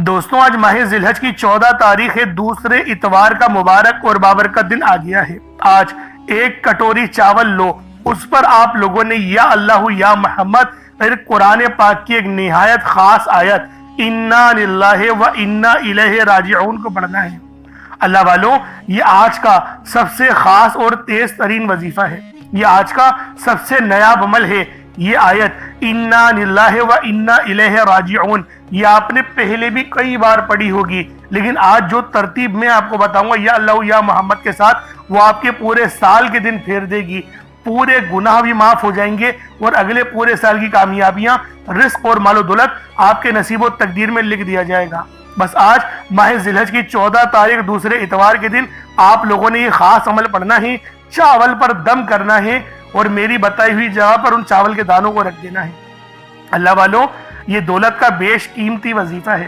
دوستوں آج ماہ ذی-الحج کی 14 تاریخ ہے، دوسرے اتوار کا مبارک اور بابرکت دن آ گیا ہے۔ آج ایک کٹوری چاول لو، اس پر آپ لوگوں نے یا اللہ یا محمد پھر قرآن پاک کی ایک نہایت خاص آیت اِنَّا لِلَّهِ وَإِنَّا إِلَيْهِ راجعون کو پڑھنا ہے۔ اللہ والوں، یہ آج کا سب سے خاص اور تیز ترین وظیفہ ہے، یہ آج کا سب سے نایاب عمل ہے۔ یہ آیت اِنَّا لِلَّهِ وَإِنَّا إِلَيْهِ راجعون یہ آپ نے پہلے بھی کئی بار پڑھی ہوگی، لیکن آج جو ترتیب میں آپ کو بتاؤں گا یا اللہ یا محمد کے ساتھ، وہ آپ کے پورے سال کے دن پھیر دے گی، پورے گناہ بھی معاف ہو جائیں گے اور اگلے پورے سال کی کامیابیاں، رزق اور مال و دولت آپ کے نصیب و تقدیر میں لکھ دیا جائے گا۔ بس آج ماہ ذی-الحج کی 14 تاریخ دوسرے اتوار کے دن آپ لوگوں نے یہ خاص عمل پڑھنا ہے، چاول پر دم کرنا ہے اور میری بتائی ہوئی جگہ پر ان چاول کے دانوں کو رکھ دینا ہے۔ اللہ والوں، یہ دولت کا بیش قیمتی وظیفہ ہے،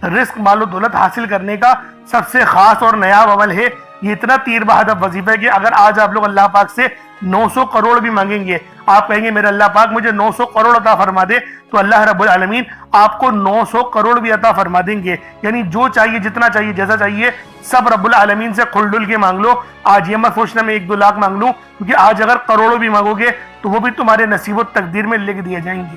رزق مال و دولت حاصل کرنے کا سب سے خاص اور نایاب عمل ہے۔ یہ اتنا تیر بہادر وظیفہ ہے کہ اگر آج آپ لوگ اللہ پاک سے 900 کروڑ بھی مانگیں گے، آپ کہیں گے میرے اللہ پاک مجھے 900 کروڑ عطا فرما دے، تو اللہ رب العالمین آپ کو 900 کروڑ بھی عطا فرما دیں گے۔ یعنی جو چاہیے، جتنا چاہیے، جیسا چاہیے، سب رب العالمین سے کھل ڈل کے مانگ لو۔ آج یہ مت سوچنا میں 1-2 لاکھ مانگ لوں، کیونکہ آج اگر کروڑوں بھی مانگو گے تو وہ بھی تمہارے نصیب و تقدیر میں لکھ دیے جائیں گے۔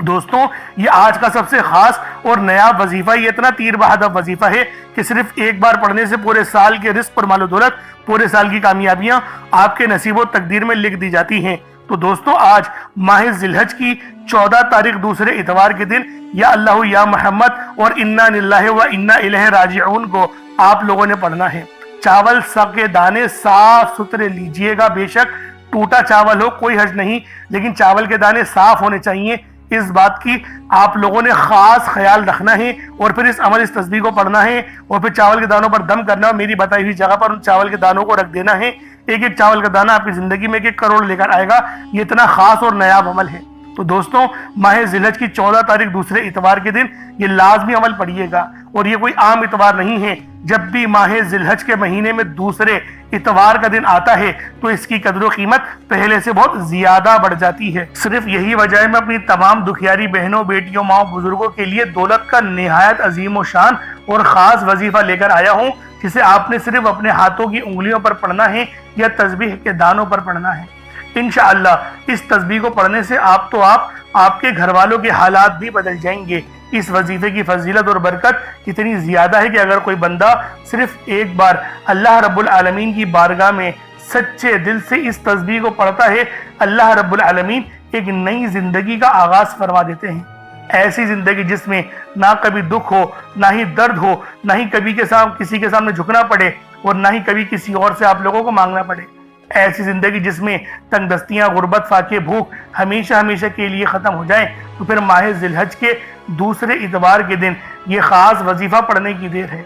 دوستوں، یہ آج کا سب سے خاص اور نایاب وظیفہ، یہ اتنا تیر بہادر وظیفہ ہے کہ صرف ایک بار پڑھنے سے پورے سال کے رزق اور مال و دولت، پورے سال کی کامیابیاں آپ کے نصیب و تقدیر میں لکھ دی جاتی ہیں۔ تو دوستوں، آج ماہ ذی-الحج کی 14 تاریخ دوسرے اتوار کے دن یا اللہ یا محمد اور اِنَّا لِلَّهِ وَإِنَّا إِلَيْهِ راجعون کو آپ لوگوں نے پڑھنا ہے۔ چاول کے دانے صاف ستھرے لیجئے گا، بے شک ٹوٹا چاول ہو کوئی حرج نہیں، لیکن چاول کے دانے صاف ہونے چاہیے، اس بات کی آپ لوگوں نے خاص خیال رکھنا ہے۔ اور پھر اس تسبیح کو پڑھنا ہے اور پھر چاول کے دانوں پر دم کرنا ہے، میری بتائی ہوئی جگہ پر ان چاول کے دانوں کو رکھ دینا ہے۔ ایک ایک چاول کا دانہ آپ کی زندگی میں 1 کروڑ لے کر آئے گا، یہ اتنا خاص اور نایاب عمل ہے۔ تو دوستوں، ماہ ذی-الحج کی 14 تاریخ دوسرے اتوار کے دن یہ لازمی عمل پڑھیے گا، اور یہ کوئی عام اتوار نہیں ہے۔ جب بھی ماہ ذی-الحج کے مہینے میں دوسرے اتوار کا دن آتا ہے تو اس کی قدر و قیمت پہلے سے بہت زیادہ بڑھ جاتی ہے۔ صرف یہی وجہ ہے میں اپنی تمام دکھیاری بہنوں، بیٹیوں، ماؤں، بزرگوں کے لیے دولت کا نہایت عظیم و شان اور خاص وظیفہ لے کر آیا ہوں، جسے آپ نے صرف اپنے ہاتھوں کی انگلیوں پر پڑھنا ہے یا تسبیح کے دانوں پر پڑھنا ہے۔ انشاءاللہ اس تسبیح کو پڑھنے سے آپ کے گھر والوں کے حالات بھی بدل جائیں گے۔ اس وظیفے کی فضیلت اور برکت اتنی زیادہ ہے کہ اگر کوئی بندہ صرف ایک بار اللہ رب العالمین کی بارگاہ میں سچے دل سے اس تسبیح کو پڑھتا ہے، اللہ رب العالمین ایک نئی زندگی کا آغاز فرما دیتے ہیں۔ ایسی زندگی جس میں نہ کبھی دکھ ہو، نہ ہی درد ہو، نہ ہی کبھی کسی کے سامنے جھکنا پڑے اور نہ ہی کبھی کسی اور سے آپ لوگوں کو مانگنا پڑے۔ ایسی زندگی جس میں تنگ دستیاں، غربت، فاقے، بھوک ہمیشہ ہمیشہ کے لیے ختم ہو جائیں، تو پھر ماہ ذی-الحج کے دوسرے اتوار کے دن یہ خاص وظیفہ پڑھنے کی دیر ہے۔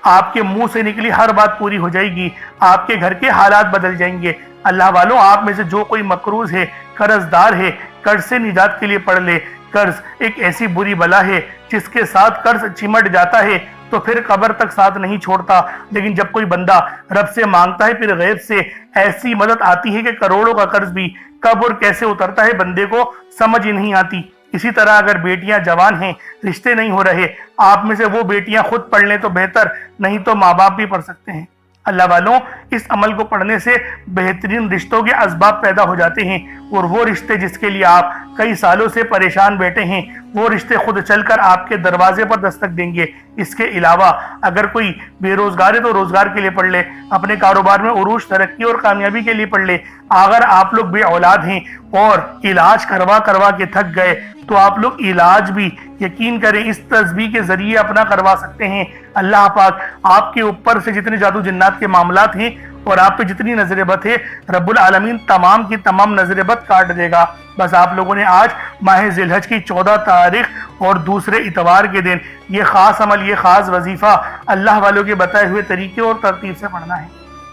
آپ کے منہ سے نکلی ہر بات پوری ہو جائے گی، آپ کے گھر کے حالات بدل جائیں گے۔ اللہ والوں، آپ میں سے جو کوئی مقروض ہے، قرض دار ہے، قرض سے نجات کے لیے پڑھ لے۔ قرض ایک ایسی بری بلا ہے جس کے ساتھ قرض چمٹ جاتا ہے تو پھر قبر تک ساتھ نہیں چھوڑتا، لیکن جب کوئی بندہ رب سے مانگتا ہے پھر غیب سے ایسی مدد آتی ہے کہ کروڑوں کا قرض بھی کب اور کیسے اترتا ہے بندے کو سمجھ ہی نہیں آتی۔ اسی طرح اگر بیٹیاں جوان ہیں، رشتے نہیں ہو رہے، آپ میں سے وہ بیٹیاں خود پڑھ لیں تو بہتر، نہیں تو ماں باپ بھی پڑھ سکتے ہیں۔ اللہ والوں، اس عمل کو پڑھنے سے بہترین رشتوں کے اسباب پیدا ہو جاتے ہیں، اور وہ رشتے جس کے لیے آپ کئی سالوں سے پریشان بیٹھے ہیں، وہ رشتے خود چل کر آپ کے دروازے پر دستک دیں گے۔ اس کے علاوہ اگر کوئی بے روزگار ہے تو روزگار کے لیے پڑھ لے، اپنے کاروبار میں عروج، ترقی اور کامیابی کے لیے پڑھ لے۔ اگر آپ لوگ بے اولاد ہیں اور علاج کروا کے تھک گئے تو آپ لوگ علاج بھی یقین کریں اس تسبیح کے ذریعے اپنا کروا سکتے ہیں۔ اللہ پاک آپ کے اوپر سے جتنے جادو جنات کے معاملات ہیں اور آپ پہ جتنی نظر بد ہے، رب العالمین تمام کی تمام نظر بد کاٹ دے گا۔ بس آپ لوگوں نے آج ماہ ذی-الحج کی 14 تاریخ اور دوسرے اتوار کے دن یہ خاص عمل، یہ خاص وظیفہ اللہ والوں کے بتائے ہوئے طریقے اور ترتیب سے پڑھنا ہے۔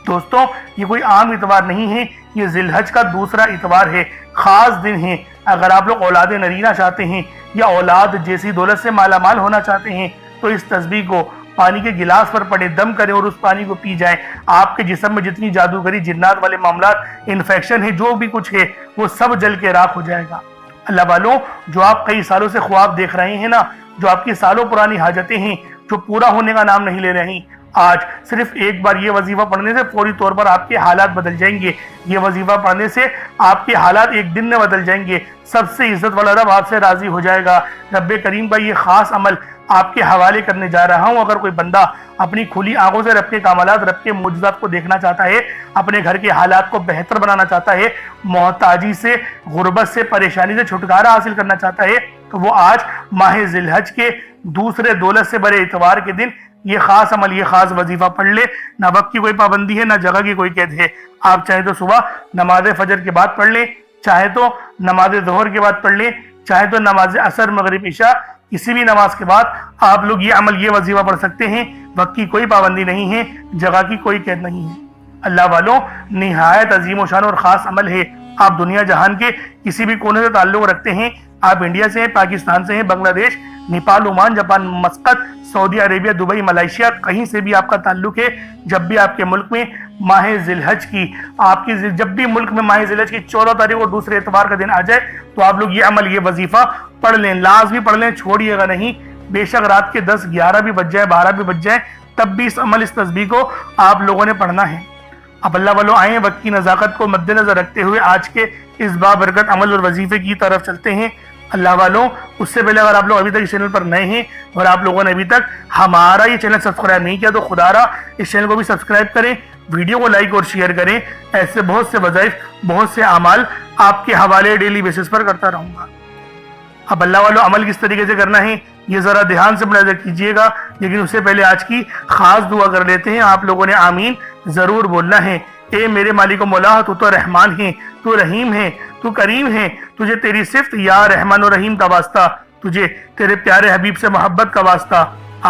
دوستوں، یہ کوئی عام اتوار نہیں ہے، یہ ذی-الحج کا دوسرا اتوار ہے، خاص دن ہے۔ اگر آپ لوگ اولاد نرینہ چاہتے ہیں یا اولاد جیسی دولت سے مالا مال ہونا چاہتے ہیں تو اس تسبیح کو پانی کے گلاس پر پڑے، دم کریں اور اس پانی کو پی جائیں۔ آپ کے جسم میں جتنی جادوگری، جنات والے معاملات، انفیکشن ہے، جو بھی کچھ ہے، وہ سب جل کے راکھ ہو جائے گا۔ اللہ والوں، جو آپ کئی سالوں سے خواب دیکھ رہے ہیں نا، جو آپ کی سالوں پرانی حاجتیں ہیں جو پورا ہونے کا نام نہیں لے رہی، آج صرف ایک بار یہ وظیفہ پڑھنے سے فوری طور پر آپ کے حالات بدل جائیں گے۔ یہ وظیفہ پڑھنے سے آپ کے حالات ایک دن میں بدل جائیں گے۔ سب سے عزت والا رب آپ سے راضی ہو جائے گا۔ رب کریم کا یہ خاص عمل آپ کے حوالے کرنے جا رہا ہوں۔ اگر کوئی بندہ اپنی کھلی آنکھوں سے رب کے کمالات، رب کے معجزات کو دیکھنا چاہتا ہے، اپنے گھر کے حالات کو بہتر بنانا چاہتا ہے، محتاجی سے، غربت سے، پریشانی سے چھٹکارا حاصل کرنا چاہتا ہے، تو وہ آج ماہ ذی الحج کے دوسرے دولت سے بڑے اتوار کے دن یہ خاص عمل، یہ خاص وظیفہ پڑھ لے۔ نہ وقت کی کوئی پابندی ہے، نہ جگہ کی کوئی قید ہے۔ آپ چاہے تو صبح نماز فجر کے بعد پڑھ لیں، چاہے تو نماز ظہر کے بعد پڑھ لیں، چاہے تو نماز عصر، مغرب، عشاء، کسی بھی نماز کے بعد آپ لوگ یہ عمل، یہ وظیفہ پڑھ سکتے ہیں۔ وقت کی کوئی پابندی نہیں ہے، جگہ کی کوئی قید نہیں ہے۔ اللہ والوں، نہایت عظیم و شان اور خاص عمل ہے۔ آپ دنیا جہان کے کسی بھی کونے سے تعلق رکھتے ہیں، آپ انڈیا سے ہیں، پاکستان سے ہیں، بنگلہ دیش، نیپال، عمان، جاپان، مسقط، سعودی عربیہ، دبئی، ملائیشیا، کہیں سے بھی آپ کا تعلق ہے، جب بھی آپ کے ملک میں ماہ ذی الحج کی، جب بھی ملک میں ماہ ذی الحج کی 14 تاریخ اور دوسرے اتوار کا دن آ جائے، تو آپ لوگ یہ عمل، یہ وظیفہ پڑھ لیں، لازمی پڑھ لیں، چھوڑیے گا نہیں۔ بے شک رات کے 10، 11 بھی بج جائے، 12 بھی بج جائے، تب بھی اس عمل، اس تسبیح کو آپ لوگوں نے پڑھنا ہے۔ اب اللہ والوں آئیں، وقت کی نزاکت کو مد نظر رکھتے ہوئے آج کے اس بابرکت عمل اور وظیفے کی طرف چلتے ہیں۔ اللہ والوں، اس سے پہلے اگر آپ لوگ ابھی تک اس چینل پر نئے ہیں اور آپ لوگوں نے ابھی تک ہمارا یہ چینل سبسکرائب نہیں کیا، تو خدا را اس چینل کو بھی سبسکرائب کریں، ویڈیو کو لائک اور شیئر کریں۔ ایسے بہت سے وظائف، بہت سے اعمال آپ کے حوالے ڈیلی بیسس پر کرتا رہوں گا۔ اب اللہ والوں، عمل کس طریقے سے کرنا ہے یہ ذرا دھیان سے ملاحظہ کیجئے گا، لیکن اس سے پہلے آج کی خاص دعا کر لیتے ہیں۔ آپ لوگوں نے آمین ضرور بولنا ہے۔ اے میرے مالک و مولا، تو رحمان ہے، تو رحیم ہے، تو کریم ہے، تجھے تیری صفت یا رحمان و رحیم کا واسطہ، تجھے تیرے پیارے حبیب سے محبت کا واسطہ،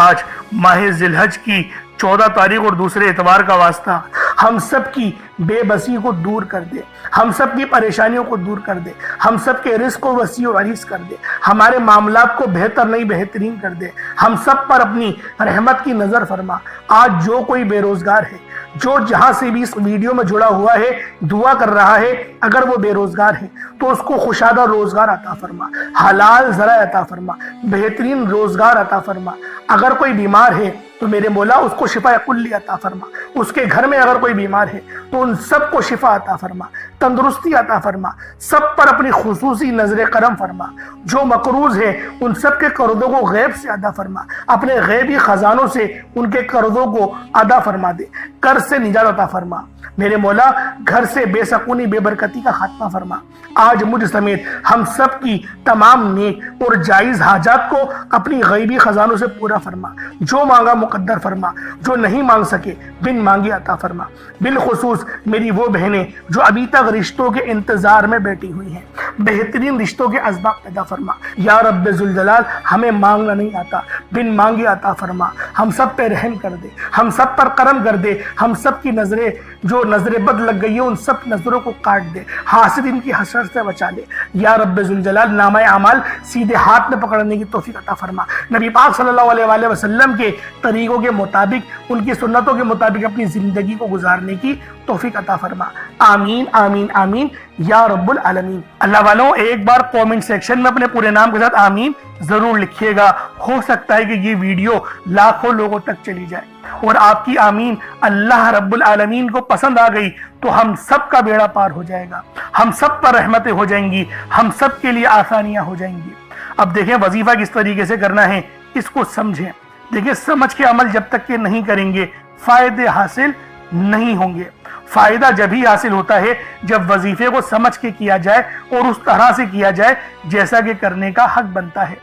آج ماہ ذی الحج کی 14 تاریخ اور دوسرے اتوار کا واسطہ، ہم سب کی بے بسی کو دور کر دے، ہم سب کی پریشانیوں کو دور کر دے، ہم سب کے رزق کو وسیع و عریض کر دے، ہمارے معاملات کو بہتر نہیں بہترین کر دے، ہم سب پر اپنی رحمت کی نظر فرما۔ آج جو کوئی بے روزگار ہے، جو جہاں سے بھی اس ویڈیو میں جڑا ہوا ہے، دعا کر رہا ہے، اگر وہ بے روزگار ہے تو اس کو خوشادہ روزگار عطا فرما، حلال ذرائع عطا فرما، بہترین روزگار عطا فرما۔ اگر کوئی بیمار ہے تو میرے مولا اس کو شفا کلی عطا فرما۔ اس کے گھر میں اگر کوئی بیمار ہے تو ان سب کو شفا عطا فرما، تندرستی عطا فرما، سب پر اپنی خصوصی نظر کرم فرما۔ جو مقروض ہے ان سب کے قرضوں کو غیب سے ادا فرما، اپنے غیبی خزانوں سے ان کے قرضوں کو ادا فرما دے، قرض سے نجات عطا فرما۔ میرے مولا گھر سے بے سکونی، بے برکتی کا خاتمہ فرما۔ آج مجھ سمیت ہم سب کی تمام نیک اور جائز حاجات کو اپنی غیبی خزانوں سے پورا فرما۔ جو مانگا مقدر فرما، جو نہیں مانگ سکے بن مانگے عطا فرما۔ بالخصوص میری وہ بہنیں جو ابھی تک رشتوں کے انتظار میں بیٹھی ہوئی ہیں، بہترین رشتوں کے اسباب پیدا فرما۔ یا رب ذوالجلال، ہمیں مانگنا نہیں آتا، بن مانگے عطا فرما۔ ہم سب پہ رحم کر دے، ہم سب پر کرم کر دے، ہم سب کی نظریں جو نظر بد لگ گئی ہے ان سب نظروں کو کاٹ دے، حاسدین کی حسد سے بچا لے۔ یا رب ذوالجلال، نامہ اعمال سیدھے ہاتھ میں پکڑنے کی توفیق عطا فرما۔ نبی پاک صلی اللہ علیہ وآلہ وسلم کے طریقوں کے مطابق، ان کی سنتوں کے مطابق اپنی زندگی کو گزارنے کی توفیق عطا فرما۔ آمین آمین آمین یا رب العالمین۔ اللہ والوں، ایک بار کومنٹ سیکشن میں اپنے پورے نام کے ساتھ آمین ضرور لکھیے گا۔ ہو سکتا ہے کہ یہ ویڈیو لاکھوں لوگوں تک چلی جائے اور آپ کی آمین اللہ رب العالمین کو پسند آ گئی تو ہم سب کا بیڑا پار ہو جائے گا، ہم سب پر رحمتیں ہو جائیں گی، ہم سب کے لیے آسانیاں ہو جائیں گی۔ اب دیکھیں وظیفہ کس طریقے سے کرنا ہے، اس کو سمجھیں۔ دیکھیں، سمجھ کے عمل جب تک کہ نہیں کریں گے فائدے حاصل نہیں ہوں گے۔ فائدہ جب ہی حاصل ہوتا ہے جب وظیفے کو سمجھ کے کیا جائے اور اس طرح سے کیا جائے جیسا کہ کرنے کا حق بنتا ہے۔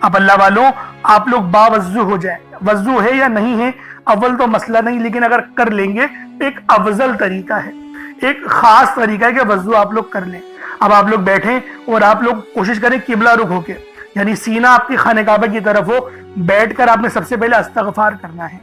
اب اللہ والوں، آپ لوگ باوضو ہو جائیں، وضو ہے یا نہیں ہے اول تو مسئلہ نہیں، لیکن اگر کر لیں گے ایک افضل طریقہ ہے، ایک خاص طریقہ ہے کہ وضو آپ لوگ کر لیں۔ اب آپ لوگ بیٹھیں اور آپ لوگ کوشش کریں قبلہ رخ ہو کے، یعنی سینہ آپ کی خانہ کعبہ کی طرف ہو، بیٹھ کر آپ نے سب سے پہلے استغفار کرنا ہے۔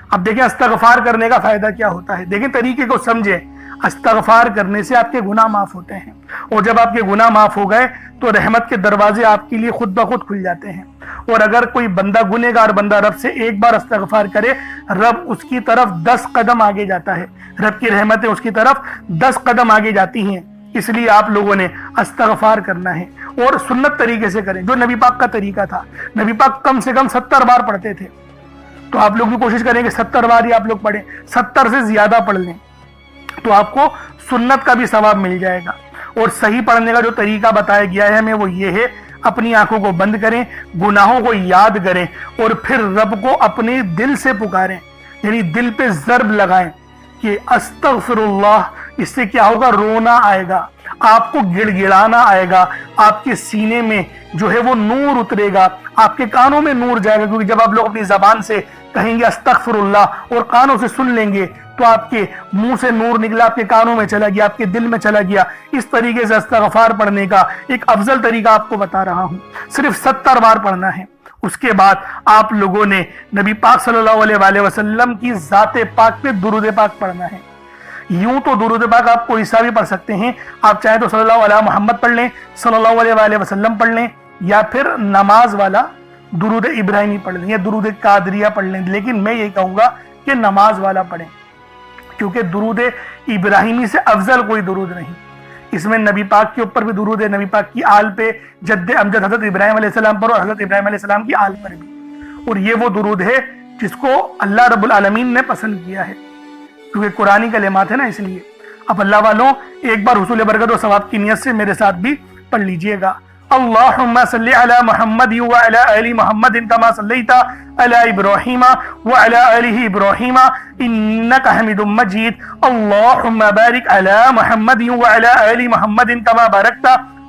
اب دیکھیں استغفار کرنے کا فائدہ کیا ہوتا ہے، دیکھیں طریقے کو سمجھیں۔ استغفار کرنے سے آپ کے گناہ معاف ہوتے ہیں، اور جب آپ کے گناہ معاف ہو گئے تو رحمت کے دروازے آپ کے لیے خود بخود کھل جاتے ہیں۔ اور اگر کوئی بندہ گنہگار بندہ رب سے ایک بار استغفار کرے، رب اس کی طرف 10 قدم آگے جاتا ہے، رب کی رحمتیں اس کی طرف 10 قدم آگے جاتی ہیں۔ اس لیے آپ لوگوں نے استغفار کرنا ہے اور سنت طریقے سے کریں جو نبی پاک کا طریقہ تھا. نبی پاک کم سے کم 70 بار پڑھتے تھے, تو آپ لوگ بھی کوشش کریں کہ 70 بار ہی آپ لوگ پڑھیں, 70 سے زیادہ پڑھ لیں تو آپ کو سنت کا بھی ثواب مل جائے گا. اور صحیح پڑھنے کا جو طریقہ بتایا گیا ہے ہمیں وہ یہ ہے, اپنی آنکھوں کو بند کریں, گناہوں کو یاد کریں اور پھر رب کو اپنے دل سے پکاریں, یعنی دل پہ ضرب لگائیں کہ استغفر اللہ. اس سے کیا ہوگا, رونا آئے گا, آپ کو گڑ گڑانا آئے گا, آپ کے سینے میں جو ہے وہ نور اترے گا, آپ کے کانوں میں نور جائے گا, کیونکہ جب آپ لوگ اپنی زبان سے کہیں گے استغفر اللہ اور کانوں سے سن لیں گے تو آپ کے منہ سے نور نکلا, آپ کے کانوں میں چلا گیا, آپ کے دل میں چلا گیا. اس طریقے سے استغفار پڑھنے کا ایک افضل طریقہ آپ کو بتا رہا ہوں, صرف 70 بار پڑھنا ہے. اس کے بعد آپ لوگوں نے نبی پاک صلی اللہ علیہ وآلہ وسلم کی ذات پاک پہ درود پاک پڑھنا ہے. یوں تو درود پاک آپ کوئی سا بھی پڑھ سکتے ہیں, آپ چاہیں تو صلی اللہ علیہ محمد پڑھ لیں, صلی اللہ علیہ وآلہ وسلم پڑھ لیں, یا پھر نماز والا درود ابراہیمی پڑھ لیں یا درود قادریہ پڑھ لیں. لیکن میں یہ کہوں گا کہ نماز والا پڑھیں, کیونکہ درود ابراہیمی سے افضل کوئی درود نہیں. اس میں نبی پاک کے اوپر بھی درود ہے, نبی پاک کی آل پہ, جد امجد حضرت ابراہیم علیہ السلام پر اور حضرت ابراہیم علیہ السلام کی آل پر بھی. اور یہ وہ درود ہے جس کو اللہ رب العالمین نے پسند کیا ہے, کیونکہ قرآنی کلمات ہے نا, اس لیے. اب اللہ والوں ایک بار حصول برکت و ثواب کی نیت سے میرے ساتھ بھی پڑھ لیجئے گا. اللہم صلی علی محمد وعلی آل محمد کما صلیت علی ابراہیم وعلی آل ابراہیم انکا حمید مجید. اللہم بارک علی محمد وعلی آل محمد کما بارکت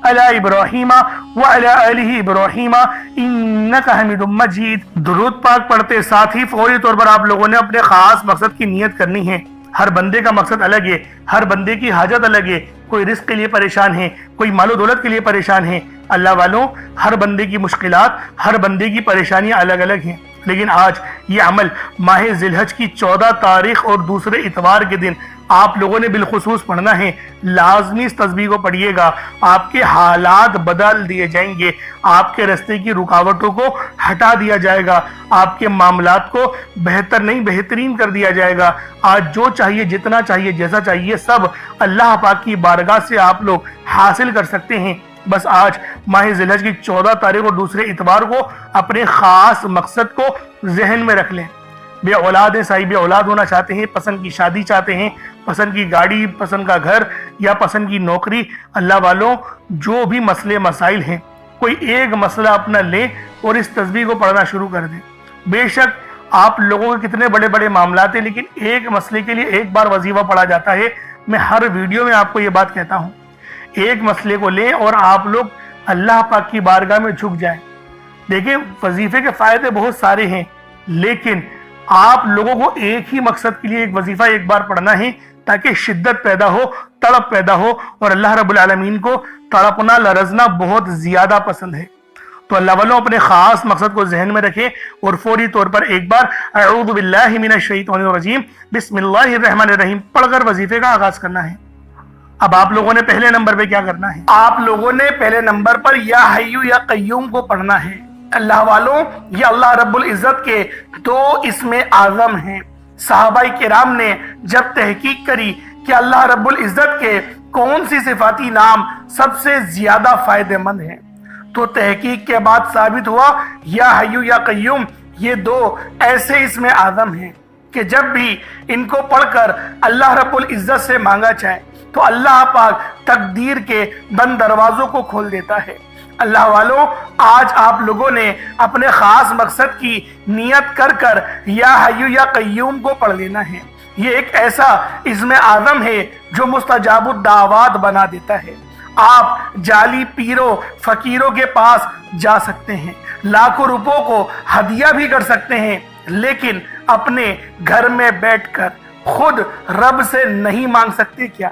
علی ابراہیم وعلی آل ابراہیم انکا حمید مجید. درود پاک پڑھتے ساتھ ہی فوری طور پر آپ لوگوں نے اپنے خاص مقصد کی نیت کرنی ہے. ہر بندے کا مقصد الگ ہے, ہر بندے کی حاجت الگ ہے. کوئی رزق کے لیے پریشان ہے, کوئی مال و دولت کے لیے پریشان ہے. اللہ والوں ہر بندے کی مشکلات, ہر بندے کی پریشانیاں الگ الگ ہیں. لیکن آج یہ عمل ماہ ذی الحج کی 14 تاریخ اور دوسرے اتوار کے دن آپ لوگوں نے بالخصوص پڑھنا ہے. لازمی اس تسبیح کو پڑھیے گا, آپ کے حالات بدل دیے جائیں گے, آپ کے راستے کی رکاوٹوں کو ہٹا دیا جائے گا, آپ کے معاملات کو بہتر نہیں بہترین کر دیا جائے گا. آج جو چاہیے, جتنا چاہیے, جیسا چاہیے, سب اللہ پاک کی بارگاہ سے آپ لوگ حاصل کر سکتے ہیں. بس آج ماہ ذی الحج کی 14 تاریخ اور دوسرے اتوار کو اپنے خاص مقصد کو ذہن میں رکھ لیں. بے اولاد ہیں, صاحب اولاد ہونا چاہتے ہیں, پسند کی شادی چاہتے ہیں, پسند کی گاڑی, پسند کا گھر یا پسند کی نوکری. اللہ والوں جو بھی مسئلے مسائل ہیں, کوئی ایک مسئلہ اپنا لیں اور اس تسبیح کو پڑھنا شروع کر دیں. بے شک آپ لوگوں کے کتنے بڑے بڑے معاملات ہیں, لیکن ایک مسئلے کے لیے ایک بار وظیفہ پڑھا جاتا ہے. میں ہر ویڈیو میں آپ کو یہ بات کہتا ہوں, ایک مسئلے کو لیں اور آپ لوگ اللہ پاک کی بارگاہ میں جھک جائیں. دیکھیں وظیفے کے فائدے بہت سارے ہیں, لیکن آپ لوگوں کو ایک ہی مقصد کے لیے ایک وظیفہ ایک بار پڑھنا ہے تاکہ شدت پیدا ہو, تڑپ پیدا ہو. اور اللہ رب العالمین کو تڑپنا لرزنا بہت زیادہ پسند ہے. تو اللہ والوں اپنے خاص مقصد کو ذہن میں رکھیں اور فوری طور پر ایک بار اعوذ باللہ من الشیطان الرجیم بسم اللہ الرحمن الرحیم پڑھ کر وظیفے کا آغاز کرنا ہے. اب آپ لوگوں نے پہلے نمبر پہ کیا کرنا ہے, آپ لوگوں نے پہلے نمبر پر یا حیو یا قیوم کو پڑھنا ہے. اللہ والوں یہ اللہ رب العزت کے 2 اسم اعظم ہیں. صحابہ کرام نے جب تحقیق کری کہ اللہ رب العزت کے کون سی صفاتی نام سب سے زیادہ فائدہ مند ہیں, تو تحقیق کے بعد ثابت ہوا یا حیو یا قیوم یہ 2 ایسے اسم اعظم ہیں کہ جب بھی ان کو پڑھ کر اللہ رب العزت سے مانگا جائے تو اللہ پاک تقدیر کے بند دروازوں کو کھول دیتا ہے. اللہ والوں آج آپ لوگوں نے اپنے خاص مقصد کی نیت کر کر یا حیو یا قیوم کو پڑھ لینا ہے. یہ ایک ایسا اسم اعظم ہے جو مستجاب الدعوات بنا دیتا ہے. آپ جعلی پیروں فقیروں کے پاس جا سکتے ہیں, لاکھوں روپوں کو ہدیہ بھی کر سکتے ہیں, لیکن اپنے گھر میں بیٹھ کر خود رب سے نہیں مانگ سکتے کیا؟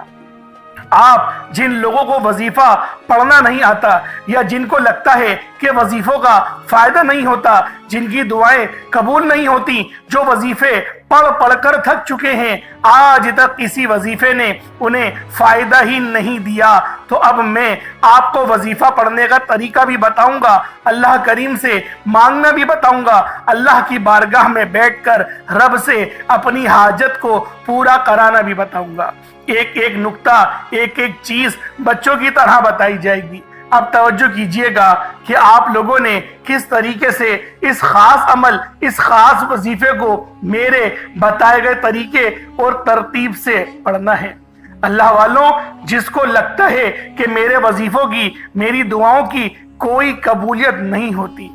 آپ جن لوگوں کو وظیفہ پڑھنا نہیں آتا یا جن کو لگتا ہے کہ وظیفوں کا فائدہ نہیں ہوتا, جن کی دعائیں قبول نہیں ہوتی, جو وظیفے پڑھ کر تھک چکے ہیں, آج تک کسی وظیفے نے انہیں فائدہ ہی نہیں دیا, تو اب میں آپ کو وظیفہ پڑھنے کا طریقہ بھی بتاؤں گا, اللہ کریم سے مانگنا بھی بتاؤں گا, اللہ کی بارگاہ میں بیٹھ کر رب سے اپنی حاجت کو پورا کرانا بھی بتاؤں گا. ایک ایک نقطہ, ایک ایک چیز بچوں کی طرح بتائی جائے گی. اب توجہ کیجئے گا کہ آپ لوگوں نے کس طریقے سے اس خاص عمل، اس خاص وظیفے کو میرے بتائے گئے طریقے اور ترتیب سے پڑھنا ہے۔ اللہ والوں، جس کو لگتا ہے کہ میرے وظیفوں کی، میری دعاؤں کی کوئی قبولیت نہیں ہوتی،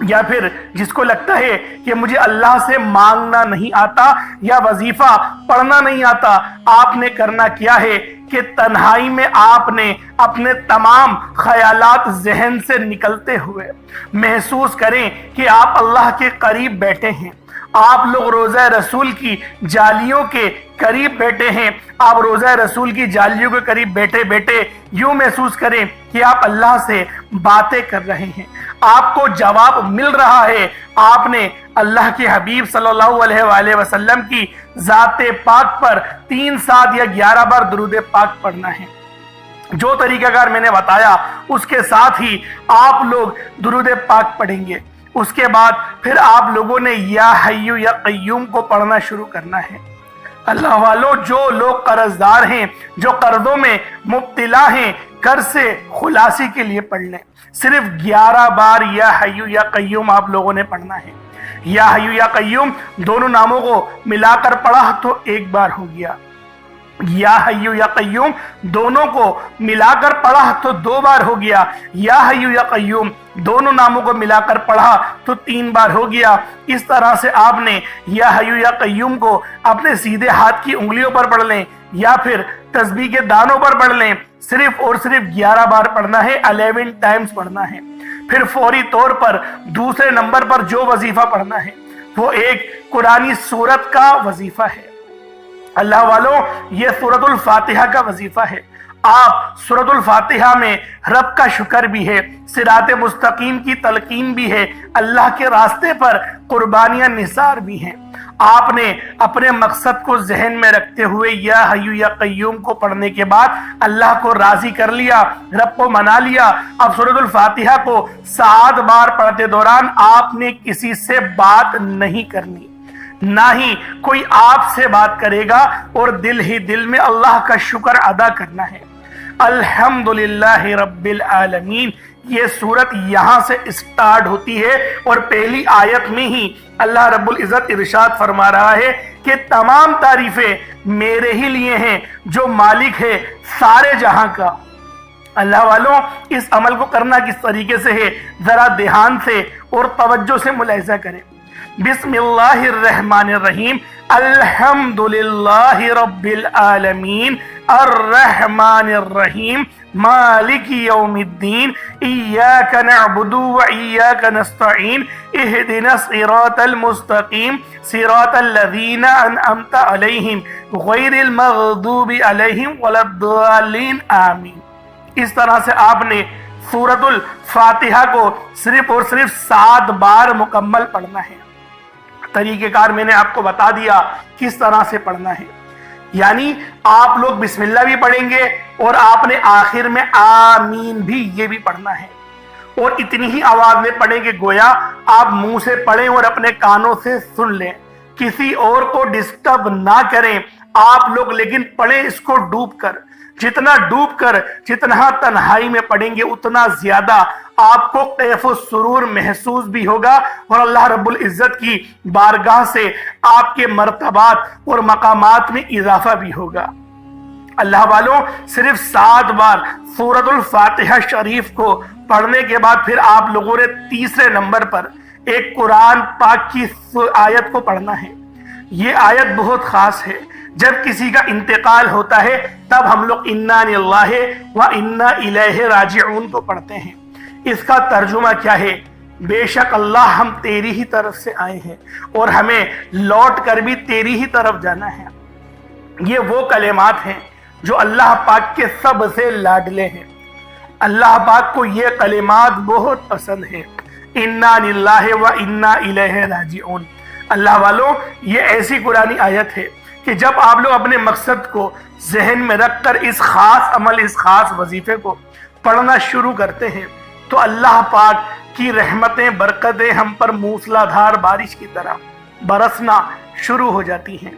یا پھر جس کو لگتا ہے کہ مجھے اللہ سے مانگنا نہیں آتا یا وظیفہ پڑھنا نہیں آتا، آپ نے کرنا کیا ہے کہ تنہائی میں آپ نے اپنے تمام خیالات ذہن سے نکلتے ہوئے محسوس کریں کہ آپ اللہ کے قریب بیٹھے ہیں، آپ لوگ روضہ رسول کی جالیوں کے قریب بیٹھے ہیں، آپ روضہ رسول کی جالیوں کے قریب بیٹھے بیٹھے یوں محسوس کریں کہ آپ اللہ سے باتیں کر رہے ہیں، آپ کو جواب مل رہا ہے۔ آپ نے اللہ کے حبیب صلی اللہ علیہ وآلہ وسلم کی ذات پاک پر 3 7 یا 11 بار درود پاک پڑھنا ہے۔ جو طریقہ کار میں نے بتایا اس کے ساتھ ہی آپ لوگ درود پاک پڑھیں گے۔ اس کے بعد پھر آپ لوگوں نے یا حیو یا قیوم کو پڑھنا شروع کرنا ہے۔ اللہ والوں، جو لوگ قرض دار ہیں، جو قرضوں میں مبتلا ہیں، قرض سے خلاصی کے لیے پڑھ لیں۔ صرف 11 بار یا حیو یا قیوم آپ لوگوں نے پڑھنا ہے۔ یا حیو یا قیوم دونوں ناموں کو ملا کر پڑھا تو 1 بار ہو گیا، یا حیو یا قیوم دونوں کو ملا کر پڑھا تو 2 بار ہو گیا، یا حیو یا قیوم دونوں ناموں کو ملا کر پڑھا تو 3 بار ہو گیا۔ اس طرح سے آپ نے یا حیو یا قیوم کو اپنے سیدھے ہاتھ کی انگلیوں پر پڑھ لیں یا پھر تسبیح کے دانوں پر پڑھ لیں، صرف اور صرف 11 بار پڑھنا ہے، 11 ٹائمز پڑھنا ہے۔ پھر فوری طور پر دوسرے نمبر پر جو وظیفہ پڑھنا ہے وہ ایک قرآنی سورت کا وظیفہ ہے۔ اللہ والوں، یہ سورۃ الفاتحہ کا وظیفہ ہے۔ آپ سورۃ الفاتحہ میں رب کا شکر بھی ہے، صراط مستقیم کی تلقین بھی ہے، اللہ کے راستے پر قربانیاں نثار بھی ہیں۔ آپ نے اپنے مقصد کو ذہن میں رکھتے ہوئے یا حیو یا قیوم کو پڑھنے کے بعد اللہ کو راضی کر لیا، رب کو منا لیا۔ اب سورۃ الفاتحہ کو 7 بار پڑھتے دوران آپ نے کسی سے بات نہیں کرنی، نہ ہی کوئی آپ سے بات کرے گا، اور دل ہی دل میں اللہ کا شکر ادا کرنا ہے۔ الحمدللہ رب العالمین، یہ سورت یہاں سے اسٹارٹ ہوتی ہے اور پہلی آیت میں ہی اللہ رب العزت ارشاد فرما رہا ہے کہ تمام تعریفیں میرے ہی لیے ہیں جو مالک ہے سارے جہاں کا۔ اللہ والوں، اس عمل کو کرنا کس طریقے سے ہے ذرا دھیان سے اور توجہ سے ملاحظہ کریں۔ بسم اللہ الرحمن الرحیم، الحمدللہ رب العالمین الرحمن الرحیم مالک یوم الدین ایاک نعبد و ایاک نستعین اہدنا الصراط المستقیم صراط الذین انعمت علیہم غیر المغضوب علیہم ولا الضالین آمین۔ اس طرح سے آپ نے سورۃ الفاتحہ کو صرف اور صرف 7 بار مکمل پڑھنا ہے۔ طریقہ کار میں نے آپ کو بتا دیا کس طرح سے پڑھنا ہے، یعنی آپ لوگ بسم اللہ بھی پڑھیں گے اور آپ نے آخر میں آمین بھی یہ بھی پڑھنا ہے، اور اتنی ہی آواز میں پڑھیں کہ گویا آپ منہ سے پڑھیں اور اپنے کانوں سے سن لیں، کسی اور کو ڈسٹرب نہ کریں آپ لوگ، لیکن پڑھیں اس کو ڈوب کر۔ جتنا ڈوب کر، جتنا تنہائی میں پڑھیں گے اتنا زیادہ آپ کو کیف و سرور محسوس بھی ہوگا، اور اللہ رب العزت کی بارگاہ سے آپ کے مرتبات اور مقامات میں اضافہ بھی ہوگا۔ اللہ والوں، صرف 7 بار سورۃ الفاتحہ شریف کو پڑھنے کے بعد پھر آپ لوگوں نے تیسرے نمبر پر ایک قرآن پاک کی آیت کو پڑھنا ہے۔ یہ آیت بہت خاص ہے۔ جب کسی کا انتقال ہوتا ہے تب ہم لوگ انا للہ و انا الیہ راجعون کو پڑھتے ہیں۔ اس کا ترجمہ کیا ہے؟ بے شک اللہ ہم تیری ہی طرف سے آئے ہیں اور ہمیں لوٹ کر بھی تیری ہی طرف جانا ہے۔ یہ وہ کلمات ہیں جو اللہ پاک کے سب سے لاڈلے ہیں۔ اللہ پاک کو یہ کلمات بہت پسند ہیں، انا للہ و انا الیہ راجعون۔ اللہ والوں، یہ ایسی قرآنی آیت ہے کہ جب آپ لوگ اپنے مقصد کو ذہن میں رکھ کر اس خاص عمل، اس خاص وظیفے کو پڑھنا شروع کرتے ہیں تو اللہ پاک کی رحمتیں، برکتیں ہم پر موسلا دھار بارش کی طرح برسنا شروع ہو جاتی ہیں۔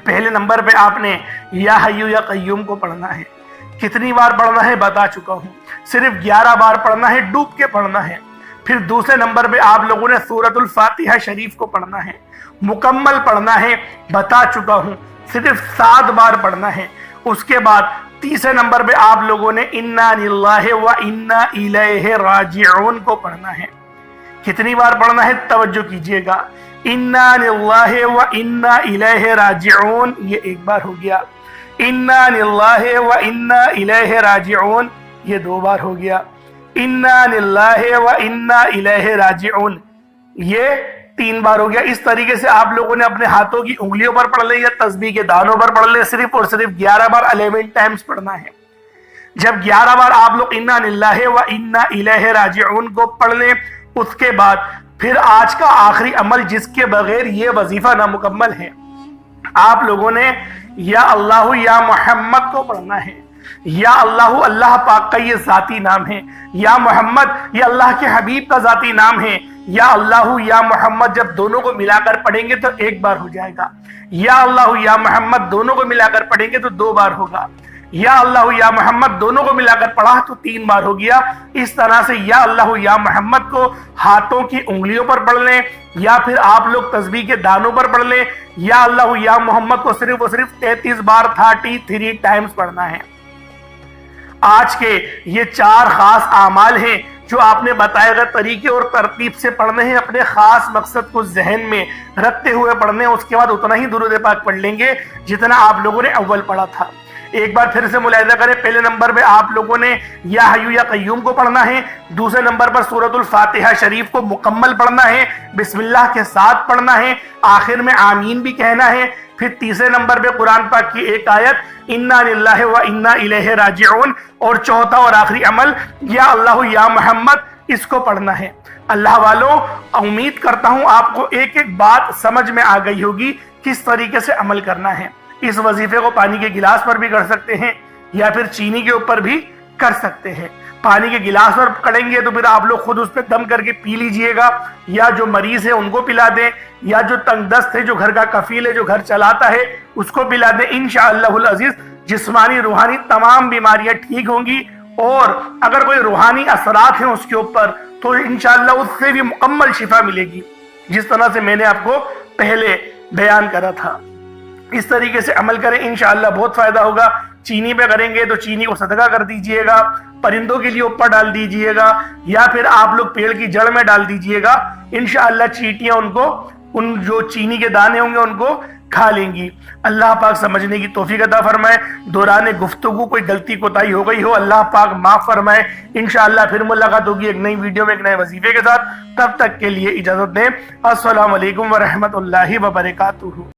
پہلے نمبر پہ آپ نے یا حیو یا قیوم کو پڑھنا ہے۔ کتنی بار پڑھنا ہے بتا چکا ہوں، صرف 11 بار پڑھنا ہے، ڈوب کے پڑھنا ہے۔ پھر دوسرے نمبر پہ آپ لوگوں نے سورۃ الفاتحہ شریف کو پڑھنا ہے، مکمل پڑھنا ہے، بتا چکا ہوں، صرف 7 بار پڑھنا ہے۔ اس کے بعد تیسرے نمبر پہ آپ لوگوں نے انا للہ و انا الیہ راجعون کو پڑھنا ہے۔ کتنی بار پڑھنا ہے توجہ کیجئے گا، انا للہ و انا الیہ راجعون یہ 1 بار ہو گیا، انا للہ و انا الیہ راجعون یہ 2 بار ہو گیا، انا للہ و انا الیہ راجعون یہ 3 بار ہو گیا۔ اس طریقے سے آپ لوگوں نے اپنے ہاتھوں کی انگلیوں پر پڑھ لے یا تسبیح کے دانوں پر پڑھ لے، صرف اور صرف 11 بار 11 ٹائمز پڑھنا ہے۔ جب 11 بار آپ لوگ انا للہ و انا الیہ راجعون کو پڑھ لیں، اس کے بعد پھر آج کا آخری عمل جس کے بغیر یہ وظیفہ نامکمل ہے، آپ لوگوں نے یا اللہ یا محمد کو پڑھنا ہے۔ یا اللہ اللہ پاک کا یہ ذاتی نام ہے، یا محمد یہ اللہ کے حبیب کا ذاتی نام ہے۔ یا اللہ یا محمد جب دونوں کو ملا کر پڑھیں گے تو 1 بار ہو جائے گا، یا اللہ یا محمد دونوں کو ملا کر پڑھیں گے تو 2 بار ہوگا، یا اللہ یا محمد دونوں کو ملا کر پڑھا تو 3 بار ہو گیا۔ اس طرح سے یا اللہ یا محمد کو ہاتھوں کی انگلیوں پر پڑھ لیں، یا پھر آپ لوگ تسبیح کے دانوں پر پڑھ لیں۔ یا اللہ یا محمد کو صرف اور صرف 33 بار 33 ٹائمز پڑھنا ہے۔ آج کے یہ 4 خاص اعمال ہیں جو آپ نے بتائے گا طریقے اور ترتیب سے پڑھنے ہیں، اپنے خاص مقصد کو ذہن میں رکھتے ہوئے پڑھنے ہیں۔ اس کے بعد اتنا ہی درود پاک پڑھ لیں گے جتنا آپ لوگوں نے اول پڑھا تھا۔ ایک بار پھر سے ملاحظہ کریں، پہلے نمبر پہ آپ لوگوں نے یا حیو یا قیوم کو پڑھنا ہے، دوسرے نمبر پر سورۃ الفاتحہ شریف کو مکمل پڑھنا ہے، بسم اللہ کے ساتھ پڑھنا ہے، آخر میں آمین بھی کہنا ہے۔ پھر تیسرے نمبر پہ قرآن پاک کی ایک آیت انا للہ و انا الیہ راجعون، اور چوتھا اور آخری عمل یا اللہ یا محمد اس کو پڑھنا ہے۔ اللہ والوں، امید کرتا ہوں آپ کو ایک ایک بات سمجھ میں آ گئی ہوگی کس طریقے سے عمل کرنا ہے۔ اس وظیفے کو پانی کے گلاس پر بھی کر سکتے ہیں یا پھر چینی کے اوپر بھی کر سکتے ہیں۔ پانی کے گلاس پر کریں گے تو پھر آپ لوگ خود اس پہ دم کر کے پی لیجئے گا، یا جو مریض ہے ان کو پلا دیں، یا جو تنگ دست ہے، جو گھر کا کفیل ہے، جو گھر چلاتا ہے، اس کو پلا دیں۔ انشاءاللہ العزیز جسمانی روحانی تمام بیماریاں ٹھیک ہوں گی، اور اگر کوئی روحانی اثرات ہیں اس کے اوپر تو انشاءاللہ اس سے بھی مکمل شفا ملے گی، جس طرح سے میں نے آپ کو پہلے بیان کرا تھا۔ اس طریقے سے عمل کریں، انشاءاللہ بہت فائدہ ہوگا۔ چینی پہ کریں گے تو چینی کو صدقہ کر دیجئے گا، پرندوں کے لیے اوپر ڈال دیجئے گا، یا پھر آپ لوگ پیڑ کی جڑ میں ڈال دیجئے گا۔ انشاءاللہ چیٹیاں ان جو چینی کے دانے ہوں گے ان کو کھا لیں گی۔ اللہ پاک سمجھنے کی توفیق عطا فرمائے۔ دوران گفتگو کوئی غلطی کوتاہی ہو گئی ہو، اللہ پاک معاف فرمائے۔ انشاءاللہ پھر ملاقات ہوگی ایک نئی ویڈیو میں ایک نئے وظیفے کے ساتھ۔ تب تک کے لیے اجازت دیں۔ السلام علیکم ورحمۃ اللہ وبرکاتہ۔